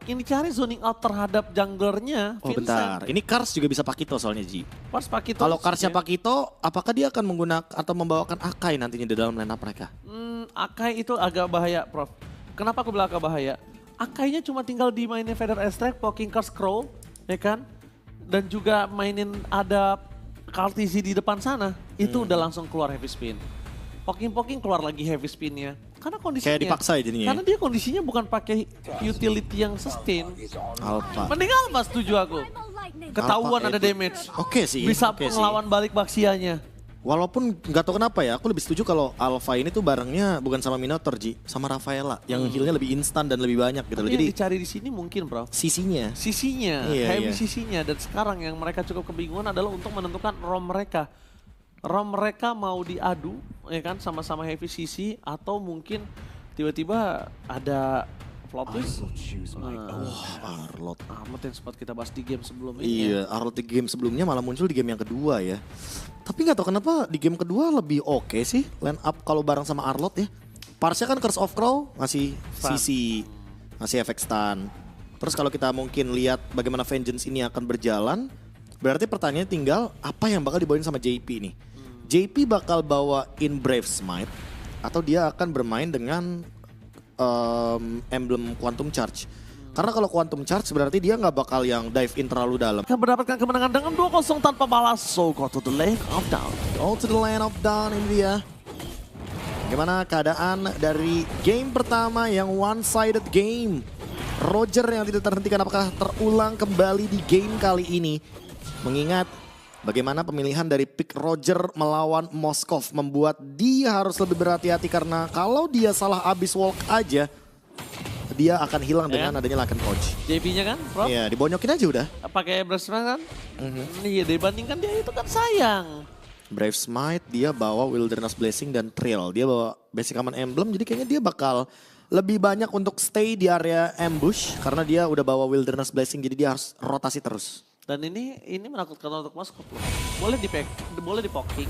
Yang dicari zoning out terhadap junglernya Oh Vincent. bentar, ini Kars juga bisa Pakito soalnya Ji. Pas Pakito. Kalau Karsnya Pakito, apakah dia akan menggunakan atau membawakan Akai nantinya di dalam lineup mereka? Akai itu agak bahaya, Prof. Kenapa aku bilang agak bahaya? Akainya cuma tinggal dimainin Feather Extract, Poking Curse Crow, ya kan? Dan juga mainin ada Kartizi di depan sana, itu udah langsung keluar heavy spin. Poking keluar lagi heavy spinnya. Karena kondisinya. Kayak dipaksa ya jadinya. Karena dia kondisinya bukan pakai utility yang sustain. Alpha. Mending Alpha setuju aku. Ketahuan Alpha ada itu- damage. Oke sih. Bisa oke sih. ngelawan balik Baxianya. Walaupun nggak tahu kenapa ya, aku lebih setuju kalau Alpha ini tuh barengnya bukan sama Minotaur Ji, sama Rafaela yang healnya lebih instan dan lebih banyak gitu loh. Tapi yang Jadi dicari di sini mungkin, Bro. sisinya. Sisinya, Iya, heavy iya. sisinya. Dan sekarang yang mereka cukup kebingungan adalah untuk menentukan ROM mereka. ROM mereka mau diadu, ya kan, sama-sama heavy sisi atau mungkin tiba-tiba ada plot twist. Arlot. Amat yang sempat kita bahas di game sebelumnya. Iya, Arlot di game sebelumnya malah muncul di game yang kedua ya. Tapi nggak tahu kenapa di game kedua lebih oke sih line up kalau bareng sama Arlot ya. Parsnya kan Curse of Crow ngasih Stun. sisi, ngasih efek stun. Terus kalau kita mungkin lihat bagaimana Vengeance ini akan berjalan, berarti pertanyaannya tinggal apa yang bakal dibawain sama JP nih. JP bakal bawain Brave Smite atau dia akan bermain dengan emblem Quantum Charge. Karena kalau Quantum Charge berarti dia nggak bakal yang dive in terlalu dalam. Akan mendapatkan kemenangan dengan 2-0 tanpa balas. So go to the lane of down. All to the land of down ini dia. Bagaimana keadaan dari game pertama yang one-sided game. Roger yang tidak terhentikan apakah terulang kembali di game kali ini. Mengingat bagaimana pemilihan dari pick Roger melawan Moskov membuat dia harus lebih berhati-hati karena kalau dia salah abis walk aja dia akan hilang dengan adanya Laken Coach. JP-nya kan, Prof? Iya, dibonyokin aja udah. Pakai Breast kan? Iya, dibandingkan dia itu kan sayang. Brave Smite dia bawa Wilderness Blessing dan Trail. Dia bawa Basic Command Emblem jadi kayaknya dia bakal lebih banyak untuk stay di area ambush karena dia udah bawa Wilderness Blessing jadi dia harus rotasi terus. Dan ini menakutkan untuk Moskov loh. Boleh di poking.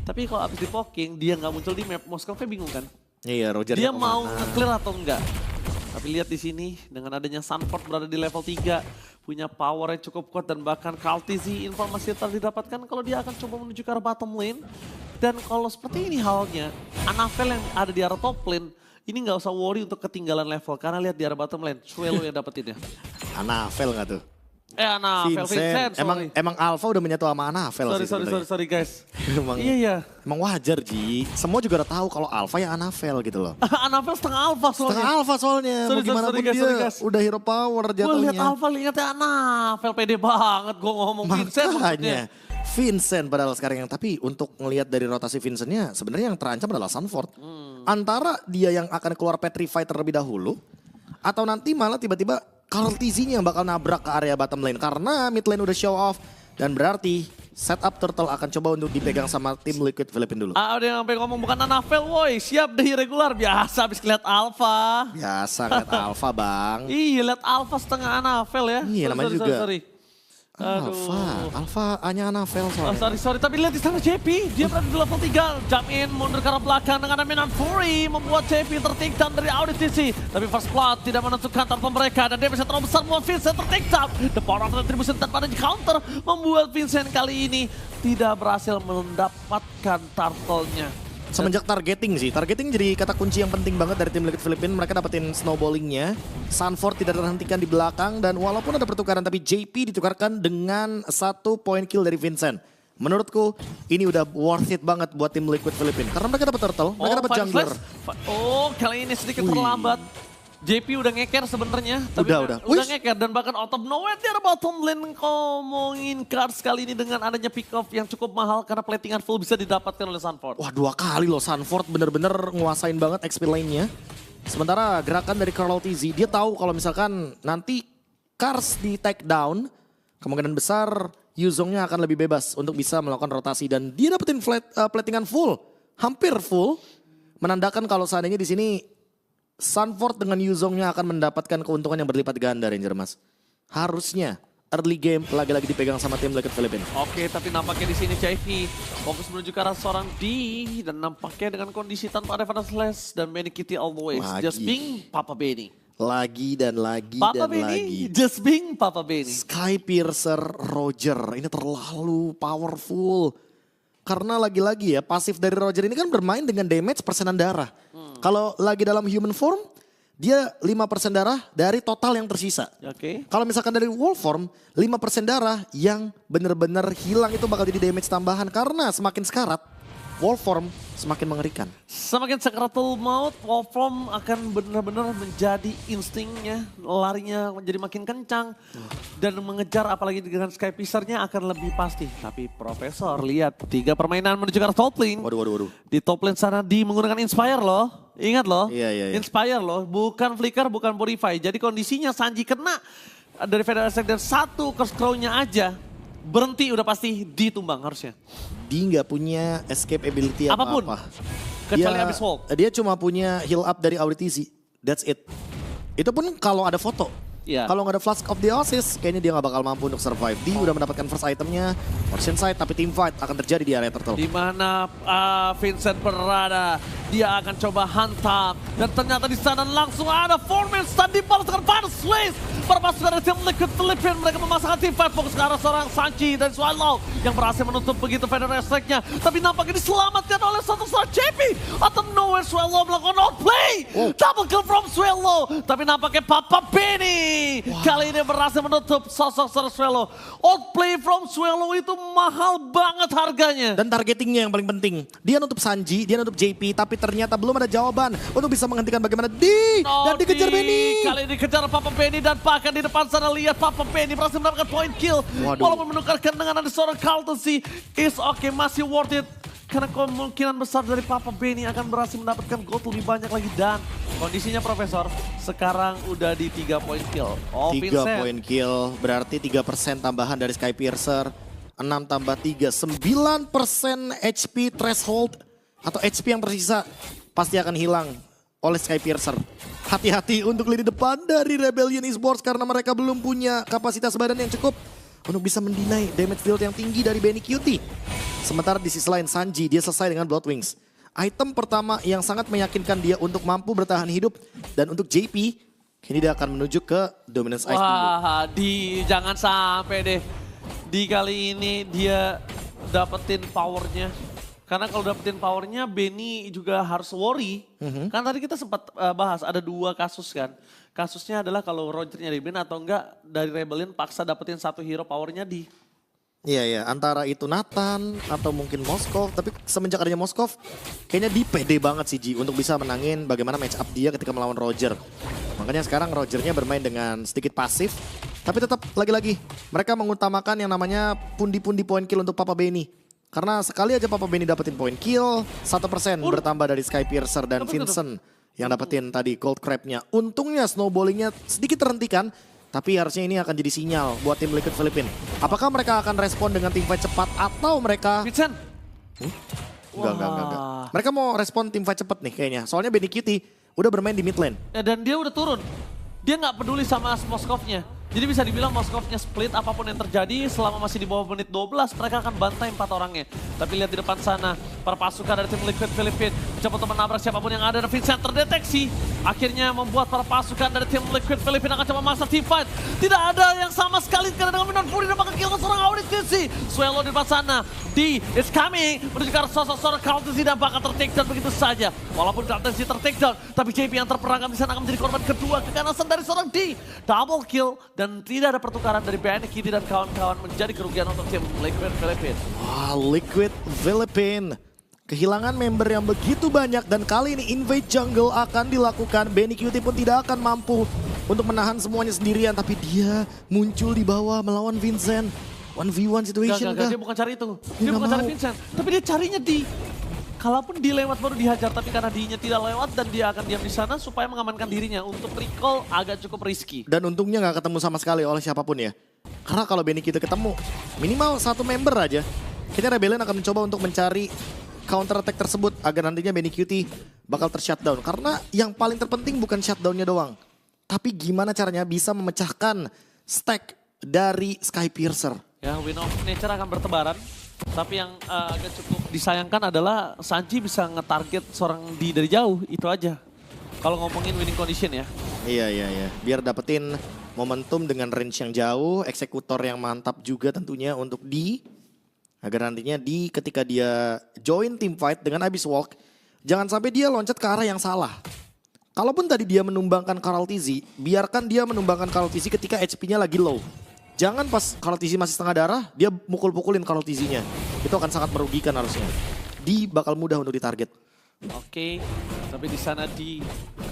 Tapi kalau abis di poking dia nggak muncul di map, Moskovnya bingung kan? Iya, Roger Dia mau nge-clear atau enggak? Tapi lihat di sini dengan adanya Sunford berada di level 3, punya power yang cukup kuat dan bahkan Kartizi informasi yang telah didapatkan kalau dia akan coba menuju ke arah bottom lane. Dan kalau seperti ini halnya, Anavel yang ada di arah top lane, ini nggak usah worry untuk ketinggalan level karena lihat di arah bottom lane, Chuelo yang dapetin ya. Anavel nggak tuh? Anavel, Vincent, sorry. Emang Alpha udah menyatu sama Anavel sih sebenarnya. Sorry guys. Emang, Iya. emang wajar Ji. Semua juga udah tahu kalau Alpha ya Anavel gitu loh. Anavel setengah alpha soalnya. Setengah Alpha soalnya. Mau gimana pun dia udah hero power Gue lihat jatuhnya. alpha lihatnya Anavel pede banget gue ngomong Vincent maksudnya. Makanya Vincent padahal sekarang yang tapi untuk ngelihat dari rotasi Vincentnya sebenarnya yang terancam adalah Sunford. Antara dia yang akan keluar Petrify terlebih dahulu atau nanti malah tiba-tiba Kartizinya yang bakal nabrak ke area bottom lane karena mid lane udah show off dan berarti setup Turtle akan coba untuk dipegang sama tim Liquid Philippines dulu. Ada yang sampai ngomong bukan Anavel woi, siap deh irregular biasa habis lihat alpha. Biasa lihat Alpha bang. Iya lihat alpha setengah Anavel ya. Iya, namanya juga. Sorry. Alpha hanya Anavel soalnya. Sorry, tapi lihat di sana JP, dia berada di level 3, jump in, mundur ke arah belakang dengan dominan Fury, membuat JP tertikam dari audisi. Tapi First Blood tidak menentukan tanpa mereka, dan damage yang terlalu besar membuat Vincent tertikam. The power of retribution tanpa ada counter, membuat Vincent kali ini tidak berhasil mendapatkan turtle-nya. Semenjak targeting sih, targeting jadi kata kunci yang penting banget dari tim Liquid Philippines. Mereka dapetin snowballingnya, Sunford tidak terhentikan di belakang dan walaupun ada pertukaran tapi JP ditukarkan dengan 1 point kill dari Vincent. Menurutku ini udah worth it banget buat tim Liquid Philippines karena mereka dapat turtle, mereka dapat Fire jungler. Flash. Oh, kali ini sedikit Wih. terlambat. JP udah ngeker sebenarnya, tapi Udah. udah Wish. ngeker dan bahkan out of nowhere dia ada bottom lane ngomongin cards kali ini dengan adanya pick off yang cukup mahal karena platingan full bisa didapatkan oleh Sunford. Wah 2 kali loh Sunford bener-bener nguasain banget XP lane-nya. Sementara gerakan dari Carl TZ dia tahu kalau misalkan nanti Kars di take down, kemungkinan besar Yuzongnya akan lebih bebas untuk bisa melakukan rotasi dan dia dapetin platingan full, hampir full, menandakan kalau seandainya di sini Sunford dengan Yuzongnya akan mendapatkan keuntungan yang berlipat ganda Ranger Mas. Harusnya early game lagi-lagi dipegang sama tim Liquid Philippines. Oke, tapi nampaknya di sini JP fokus menuju ke arah seorang D dan nampaknya dengan kondisi tanpa ada Final Slash dan Benny Kitty always Lagi. just being Papa Benny. Lagi dan lagi Papa dan Benny, lagi. just being Papa Benny. Skypiercer Roger ini terlalu powerful. Karena lagi-lagi ya pasif dari Roger ini kan bermain dengan damage persenan darah. Kalau lagi dalam human form dia 5% darah dari total yang tersisa. Oke. Kalau misalkan dari wolf form 5% darah yang benar-benar hilang itu bakal jadi damage tambahan. Karena semakin sekarat wolf form semakin mengerikan. Semakin sakaratul maut, Wolfram akan benar-benar menjadi instingnya, larinya menjadi makin kencang. Dan mengejar apalagi dengan Skypiercer-nya akan lebih pasti. Tapi Profesor lihat 3 permainan menuju ke arah top lane. Waduh. Di top lane sana di menggunakan Inspire loh. Ingat loh, Iya. Inspire loh, bukan Flicker, bukan Purify. Jadi kondisinya Sanji kena dari Federasi dan 1 Curse Crow-nya aja. Berhenti udah pasti ditumbang harusnya. Dia nggak punya escape ability Apapun. apa-apa. Kecuali Dia- Abyss Walk. Dia cuma punya heal up dari Auri TZ. That's it. Itu pun kalau ada foto. Iya. Kalau nggak ada Flask of the Oasis, kayaknya dia nggak bakal mampu untuk survive. Dia udah mendapatkan first itemnya, Ocean Side, tapi team fight akan terjadi di area turtle. Di mana Vincent berada, dia akan coba hantam dan ternyata di sana langsung ada Foreman stand dibalas dengan Final Slays. Perpasukan dari tim Liquid Philippines, mereka memasangkan tim fight fokus ke arah seorang Sanji dan Swallow yang berhasil menutup begitu Federal Strike-nya. Tapi nampaknya diselamatkan oleh satu seorang JP. Atau nowhere Swallow melakukan outplay. Double kill from Swallow. Tapi nampaknya Papa Benny kali ini berhasil menutup sosok seorang Swallow. Outplay from Swallow itu mahal banget harganya. Dan targetingnya yang paling penting. Dia nutup Sanji, dia nutup JP, tapi ternyata belum ada jawaban untuk bisa menghentikan bagaimana dan dikejar Benny. Kali ini dikejar Papa Benny dan bahkan di depan sana lihat Papa Benny berhasil mendapatkan point kill. Waduh. Walaupun menukarkan dengan ada seorang Cultisi, is okay, masih worth it. Karena kemungkinan besar dari Papa Benny akan berhasil mendapatkan gold lebih banyak lagi. Dan kondisinya Profesor sekarang udah di 3 point kill. 3 Vincent. point kill, berarti 3% tambahan dari Skypiercer. 6 tambah 3, 9% HP threshold atau HP yang tersisa pasti akan hilang oleh Skypiercer. Hati-hati untuk lini depan dari Rebellion Esports karena mereka belum punya kapasitas badan yang cukup untuk bisa mendinai damage deal yang tinggi dari Benny QT. Sementara di sisi lain Sanji dia selesai dengan Blood Wings. Item pertama yang sangat meyakinkan dia untuk mampu bertahan hidup dan untuk JP kini dia akan menuju ke Dominance Ice dulu. Wah, jangan sampai deh. Di kali ini dia dapetin powernya. Karena kalau dapetin powernya, Benny juga harus worry. Kan tadi kita sempat bahas, ada 2 kasus kan. Kasusnya adalah kalau Rogernya di ban atau enggak dari Rebellion paksa dapetin 1 hero powernya di. Iya, antara itu Nathan atau mungkin Moskov. Tapi semenjak adanya Moskov, kayaknya dia pede banget sih Ji untuk bisa menangin bagaimana match up dia ketika melawan Roger. Makanya sekarang Rogernya bermain dengan sedikit pasif. Tapi tetap lagi-lagi mereka mengutamakan yang namanya pundi-pundi point kill untuk Papa Benny. Karena sekali aja Papa Benny dapetin point kill, 1% bertambah dari Skypiercer dan Vincent yang dapetin tadi gold crab-nya. Untungnya snowballingnya sedikit terhentikan, tapi harusnya ini akan jadi sinyal buat tim Liquid Philippines. Apakah mereka akan respon dengan team fight cepat atau mereka... Vincent. Enggak. Mereka mau respon team fight cepat nih kayaknya. Soalnya Benny QT udah bermain di mid lane. Ya, dan dia udah turun. Dia nggak peduli sama Moskovnya. Jadi bisa dibilang Moskovnya split apapun yang terjadi selama masih di bawah menit 12 mereka akan bantai 4 orangnya. Tapi lihat di depan sana para pasukan dari tim Liquid Philippines mencoba untuk menabrak siapapun yang ada dan Vincent terdeteksi. Akhirnya membuat para pasukan dari tim Liquid Philippines akan coba masuk team fight. Tidak ada yang sama sekali karena dengan Minon Fury dan bakal kill seorang Audit TC. Swallow di depan sana. D is coming menuju ke arah sosok seorang Cultisi dan bakal ter-takedown begitu saja. Walaupun Cultisi ter-takedown tapi JP yang terperangkap di sana akan menjadi korban kedua keganasan dari seorang D. Double kill dan tidak ada pertukaran dari Benny Kitty dan kawan-kawan menjadi kerugian untuk tim Liquid Philippines. Wah, Liquid Philippines kehilangan member yang begitu banyak dan kali ini invade jungle akan dilakukan. Benny QT pun tidak akan mampu untuk menahan semuanya sendirian tapi dia muncul di bawah melawan Vincent. 1v1 situation Enggak, kah? dia bukan cari itu. Dia Dia bukan nggak cari mau. Vincent. Tapi dia carinya di. Kalaupun di lewat baru dihajar, tapi karena dinya tidak lewat dan dia akan diam di sana supaya mengamankan dirinya. Untuk recall agak cukup risky. Dan untungnya nggak ketemu sama sekali oleh siapapun ya. Karena kalau Benny kita ketemu, minimal 1 member aja. Kita Rebellion akan mencoba untuk mencari counter attack tersebut agar nantinya Benny QT bakal ter-shutdown. Karena yang paling terpenting bukan shutdownnya doang. Tapi gimana caranya bisa memecahkan stack dari Skypiercer. Ya, Win of Nature akan bertebaran. Tapi yang agak cukup disayangkan adalah Sanji bisa nge-target seorang D dari jauh, itu aja. Kalau ngomongin winning condition ya. Iya. Biar dapetin momentum dengan range yang jauh, eksekutor yang mantap juga tentunya untuk agar nantinya ketika dia join team fight dengan Abyss Walk, jangan sampai dia loncat ke arah yang salah. Kalaupun tadi dia menumbangkan Karl TZ, biarkan dia menumbangkan Karl TZ ketika HP-nya lagi low. Jangan pas Karl TZ masih setengah darah, dia mukul-pukulin Karl TZ-nya. Itu akan sangat merugikan harusnya. Bakal mudah untuk ditarget. Oke, tapi di sana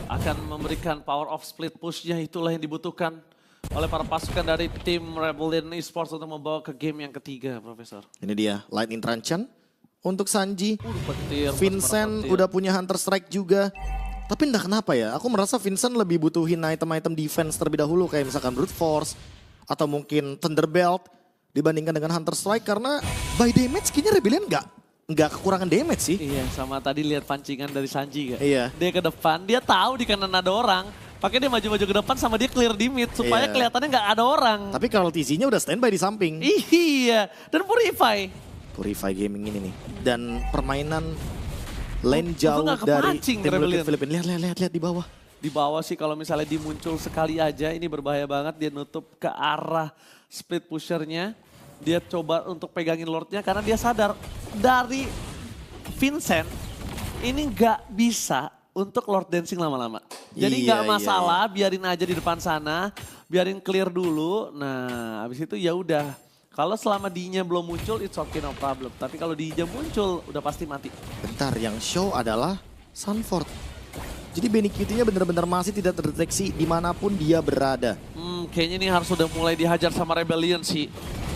akan memberikan power of split push-nya, itulah yang dibutuhkan oleh para pasukan dari tim Rebellion Esports untuk membawa ke game yang ketiga, Profesor. Ini dia, Lightning Tranchan untuk Sanji. Petir, Vincent udah punya Hunter Strike juga. Tapi entah kenapa ya, aku merasa Vincent lebih butuhin item-item defense terlebih dahulu. Kayak misalkan Brute Force atau mungkin Thunderbelt dibandingkan dengan Hunter Strike. Karena by damage kayaknya Rebellion nggak kekurangan damage sih. Iya, sama tadi lihat pancingan dari Sanji kan. Iya. Dia ke depan, dia tahu di kanan ada orang. Pakai dia maju-maju ke depan sama dia clear di mid supaya kelihatannya nggak ada orang. Tapi kalau TZ-nya udah standby di samping. Iya, dan Purify Gaming ini nih. Dan permainan lane jauh nggak dari kepancing tim Rebellion. Filipina. Lihat di bawah. Di bawah sih kalau misalnya dimuncul sekali aja ini berbahaya banget. Dia nutup ke arah split pushernya. Dia coba untuk pegangin Lordnya karena dia sadar dari Vincent ini nggak bisa untuk Lord Dancing lama-lama. Jadi nggak masalah, biarin aja di depan sana, biarin clear dulu. Nah, habis itu ya udah. Kalau selama D-nya belum muncul, it's okay, no problem. Tapi kalau D-nya muncul, udah pasti mati. Bentar, yang show adalah Sunford. Jadi Benny QT-nya benar-benar masih tidak terdeteksi dimanapun dia berada. Kayaknya ini harus udah mulai dihajar sama Rebellion sih.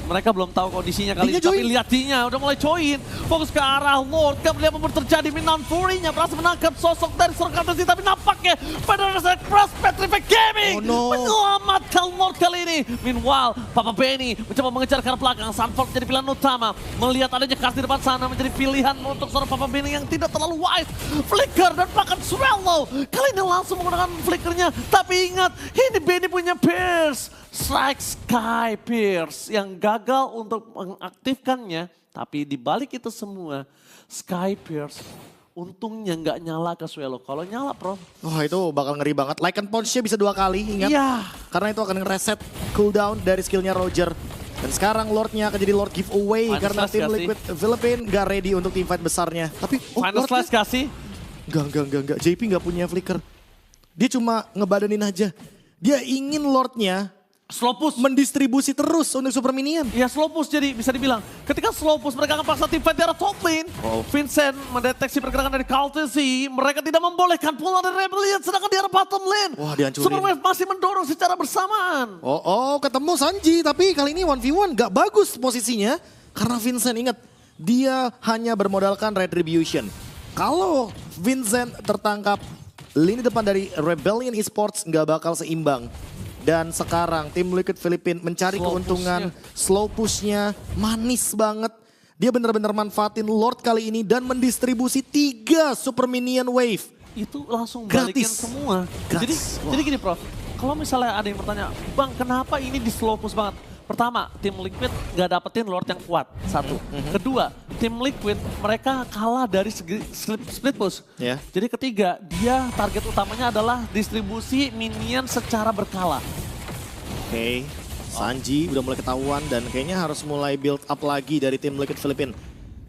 Mereka belum tahu kondisinya kali ini, tapi lihat D-nya udah mulai join. Fokus ke arah Lord, gak melihat apa terjadi. Minan Fury-nya berhasil menangkap sosok dari seorang Kartesi, tapi nampaknya Federation Cross Petrified Gaming menyelamatkan Lord kali ini. Meanwhile, Papa Benny mencoba mengejar ke arah belakang. Sunford jadi pilihan utama. Melihat adanya Kars di depan sana menjadi pilihan untuk seorang Papa Benny yang tidak terlalu wise. Flicker dan bahkan Swallow. Kali ini langsung menggunakan flickernya. Tapi ingat, ini Benny punya Pierce. Strike Sky Pierce yang gagal untuk mengaktifkannya. Tapi di balik itu semua, Sky Pierce untungnya nggak nyala ke Swallow. Kalau nyala, Prof. Wah, itu bakal ngeri banget. Lycan Punch-nya bisa 2 kali, ingat. Iya. Karena itu akan ngereset cooldown dari skillnya Roger. Dan sekarang Lordnya akan jadi Lord giveaway karena tim Liquid Philippine nggak ready untuk teamfight besarnya. Tapi Final Slash kasih? Enggak. JP nggak punya flicker. Dia cuma ngebadanin aja. Dia ingin Lordnya Slow push. mendistribusi terus untuk super minion. Ya slow push jadi bisa dibilang. Ketika slow push mereka akan paksa tim fight di arah top lane. Vincent mendeteksi pergerakan dari Karl'Tezi. Mereka tidak membolehkan pulang dari Rebellion sedangkan di arah bottom lane. Wah, dihancurin. Superwave masih mendorong secara bersamaan. Ketemu Sanji tapi kali ini 1v1 gak bagus posisinya. Karena Vincent ingat dia hanya bermodalkan Retribution. Kalau Vincent tertangkap, lini depan dari Rebellion Esports gak bakal seimbang. Dan sekarang tim Liquid Philippine mencari keuntungan, slow push-nya manis banget. Dia benar-benar manfaatin Lord kali ini dan mendistribusi 3 super minion wave. Itu langsung balikin semua. Jadi gini Prof, kalau misalnya ada yang bertanya, Bang kenapa ini di slow push banget? Pertama, tim Liquid gak dapetin Lord yang kuat, 1. Kedua, tim Liquid mereka kalah dari segi split push. Jadi ketiga, dia target utamanya adalah distribusi minion secara berkala. Oke, Sanji udah mulai ketahuan dan kayaknya harus mulai build up lagi dari tim Liquid Philippine.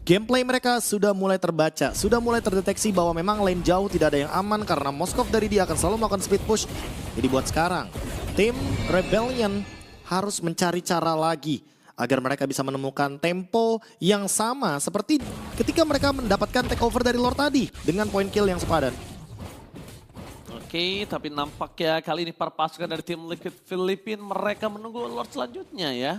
Gameplay mereka sudah mulai terbaca, sudah mulai terdeteksi bahwa memang lane jauh tidak ada yang aman karena Moskov dari dia akan selalu melakukan split push. Jadi buat sekarang, tim Rebellion harus mencari cara lagi agar mereka bisa menemukan tempo yang sama seperti ketika mereka mendapatkan takeover dari Lord tadi dengan point kill yang sepadan. Oke, tapi nampaknya kali ini para pasukan dari tim Liquid Philippine mereka menunggu Lord selanjutnya ya.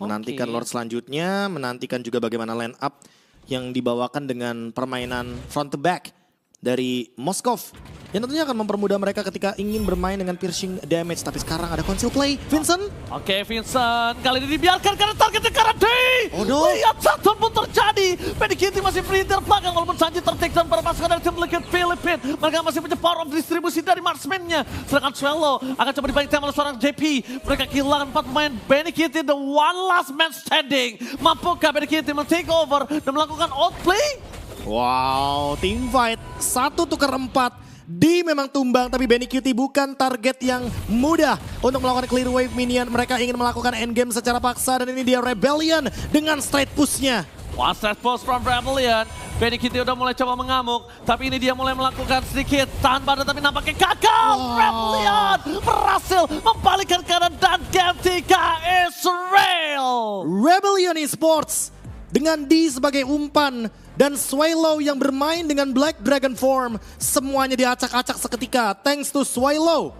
Menantikan Lord selanjutnya, menantikan juga bagaimana line up yang dibawakan dengan permainan front to back dari Moskov. Yang tentunya akan mempermudah mereka ketika ingin bermain dengan piercing damage. Tapi sekarang ada conceal play. Vincent. Oke, Vincent. Kali ini dibiarkan karena targetnya Karate. Oh no. Lihat satu pun terjadi. Pedikiti masih free terbelakang walaupun Sanji tertik dan para pasukan dari tim Liquid Philippine. Mereka masih punya power of distribusi dari marksman-nya. Sedangkan Swallow akan coba dibanting oleh seorang JP. Mereka kehilangan 4 pemain. Benny Kitty, the one last man standing. Mampukah Benny Kitty men-take over dan melakukan outplay? Wow, team fight 1-4 D memang tumbang, tapi Benny Cutie bukan target yang mudah untuk melakukan clear wave minion. Mereka ingin melakukan endgame secara paksa dan ini dia Rebellion dengan straight push-nya. One straight push from Rebellion. Benny Kitty udah mulai coba mengamuk, tapi ini dia mulai melakukan sedikit tahan badan, tapi nampaknya gagal. Rebellion berhasil membalikkan keadaan dan game 3 Israel. Rebellion Esports dengan D sebagai umpan dan Swallow yang bermain dengan Black Dragon form, semuanya diacak-acak seketika thanks to Swallow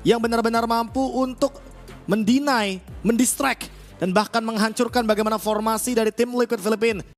yang benar-benar mampu untuk mendeny, mendistract dan bahkan menghancurkan bagaimana formasi dari tim Liquid Philippines.